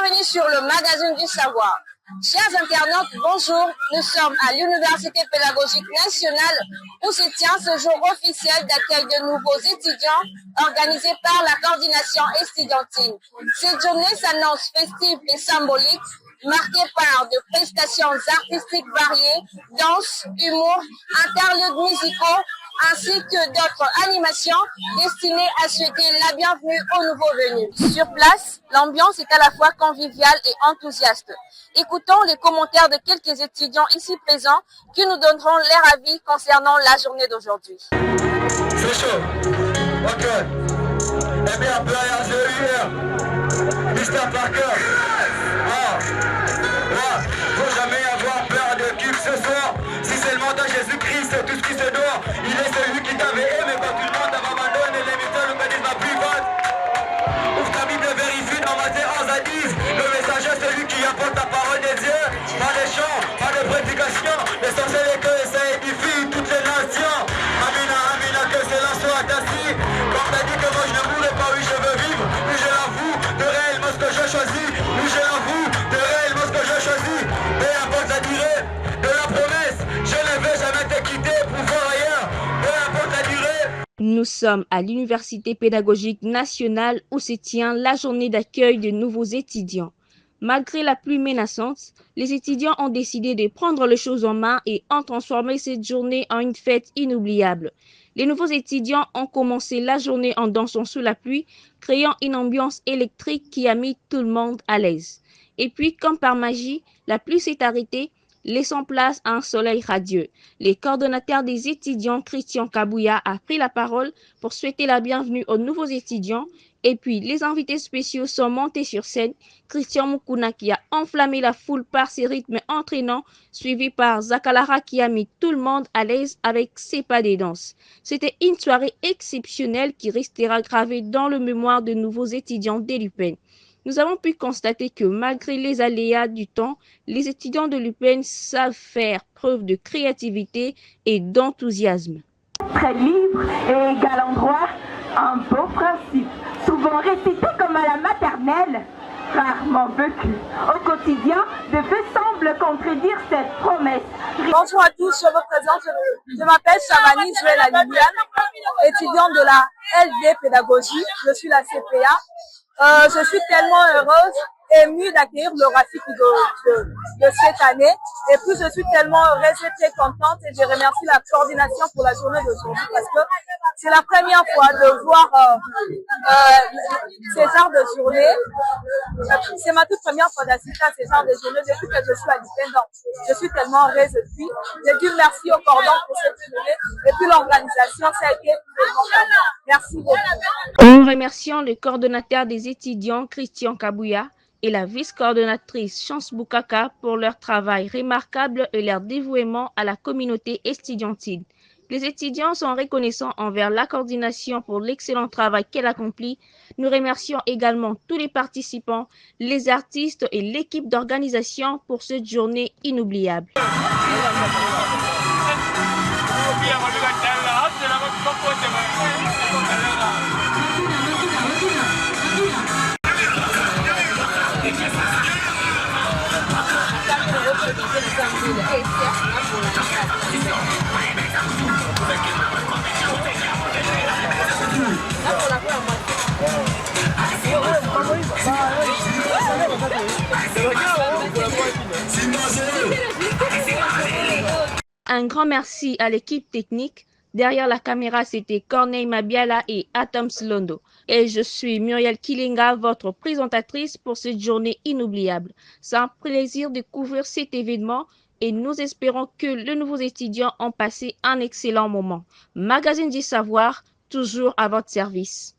Bienvenue sur le magazine du savoir. Chers internautes, bonjour. Nous sommes à l'Université pédagogique nationale où se tient ce jour officiel d'accueil de nouveaux étudiants organisé par la coordination estudiantine. Cette journée s'annonce festive et symbolique, marquée par de prestations artistiques variées, danse, humour, interludes musicaux, ainsi que d'autres animations destinées à souhaiter la bienvenue aux nouveaux venus. Sur place, l'ambiance est à la fois conviviale et enthousiaste. Écoutons les commentaires de quelques étudiants ici présents qui nous donneront leur avis concernant la journée d'aujourd'hui. C'est chaud. Ok. Eh bien, Brian Zéhier, Mr. Parker. Faut jamais avoir peur de qui que ce soit. Si c'est le mandat Jésus-Christ, c'est tout ce qui se doit. Il est celui qui t'avait aimé quand tout le monde t'avait abandonné. Les méthodes, le baptême private. Ouvre ta Bible, vérifie dans Matthieu 11 à 10. Le message est celui qui apporte la parole des dieux. Pas de chants, pas de prédication. L'essentiel est que ça édifie toutes les nations. Amina, Amina, que cela soit ainsi. Comme t'as dit que moi je ne mourrai pas, oui je veux vivre. Oui je l'avoue, de réellement ce que je choisis. Oui je l'avoue, de réellement ce que je choisis. Peu importe la durée de la promesse, je ne vais jamais te quitter pour voir ailleurs. Peu importe la durée. Nous sommes à l'Université pédagogique nationale où se tient la journée d'accueil de nouveaux étudiants. Malgré la pluie menaçante, les étudiants ont décidé de prendre les choses en main et ont transformé cette journée en une fête inoubliable. Les nouveaux étudiants ont commencé la journée en dansant sous la pluie, créant une ambiance électrique qui a mis tout le monde à l'aise. Et puis, comme par magie, la pluie s'est arrêtée, laissant place à un soleil radieux. Les coordonnateurs des étudiants, Christian Kabouya, a pris la parole pour souhaiter la bienvenue aux nouveaux étudiants. Et puis, les invités spéciaux sont montés sur scène. Christian Mukuna qui a enflammé la foule par ses rythmes entraînants, suivi par Zakalara qui a mis tout le monde à l'aise avec ses pas des danses. C'était une soirée exceptionnelle qui restera gravée dans le mémoire de nouveaux étudiants de l'UPEN. Nous avons pu constater que malgré les aléas du temps, les étudiants de l'UPEN savent faire preuve de créativité et d'enthousiasme. Très libre et égal en droit, un beau principe, souvent récité comme à la maternelle, rarement vécu. Au quotidien, de faits semblent contredire cette promesse. Bonjour à tous, je me présente, je m'appelle Shabani Zuela Liliane, étudiante de la LD Pédagogie, je suis la CPA. Je suis tellement heureuse, émue d'accueillir le RAFIC de cette année. Et puis je suis tellement heureuse et très contente et je remercie la coordination pour la journée d'aujourd'hui parce que c'est la première fois de voir ces genres de journées. C'est ma toute première fois d'assister à ces genres de journées depuis que je suis à l'UPEN. Donc je suis tellement heureuse depuis. Je dis merci au cordon pour cette journée et puis l'organisation, ça a été vraiment bien. Merci beaucoup. Nous remercions le coordonnateur des étudiants, Christian Kabouya, et la vice-coordonnatrice Chance Boukaka pour leur travail remarquable et leur dévouement à la communauté estudiantine. Les étudiants sont reconnaissants envers la coordination pour l'excellent travail qu'elle accomplit. Nous remercions également tous les participants, les artistes et l'équipe d'organisation pour cette journée inoubliable. Un grand merci à l'équipe technique. Derrière la caméra, c'était Corneille Mabiala et Atom Slondo. Et je suis Muriel Kilinga, votre présentatrice pour cette journée inoubliable. C'est un plaisir de couvrir cet événement et nous espérons que les nouveaux étudiants ont passé un excellent moment. Magazine du savoir, toujours à votre service.